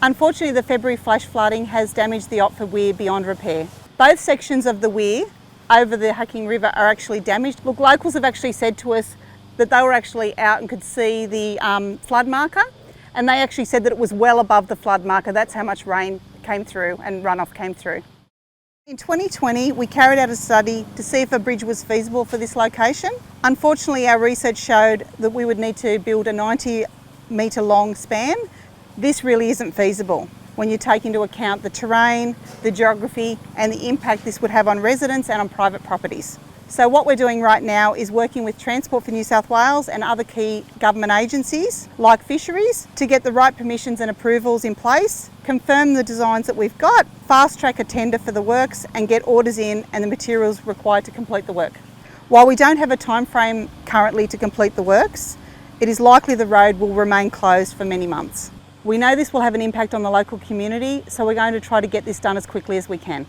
Unfortunately, the February flash flooding has damaged the Otford Weir beyond repair. Both sections of the weir over the Hacking River are actually damaged. Look, locals have actually said to us that they were actually out and could see the flood marker, and they actually said that it was well above the flood marker. That's how much rain came through and runoff came through. In 2020, we carried out a study to see if a bridge was feasible for this location. Unfortunately, our research showed that we would need to build a 90-metre long span. This really isn't feasible when you take into account the terrain, the geography, and the impact this would have on residents and on private properties. So what we're doing right now is working with Transport for New South Wales and other key government agencies like Fisheries to get the right permissions and approvals in place, confirm the designs that we've got, fast track a tender for the works and get orders in and the materials required to complete the work. While we don't have a time frame currently to complete the works, it is likely the road will remain closed for many months. We know this will have an impact on the local community, so we're going to try to get this done as quickly as we can.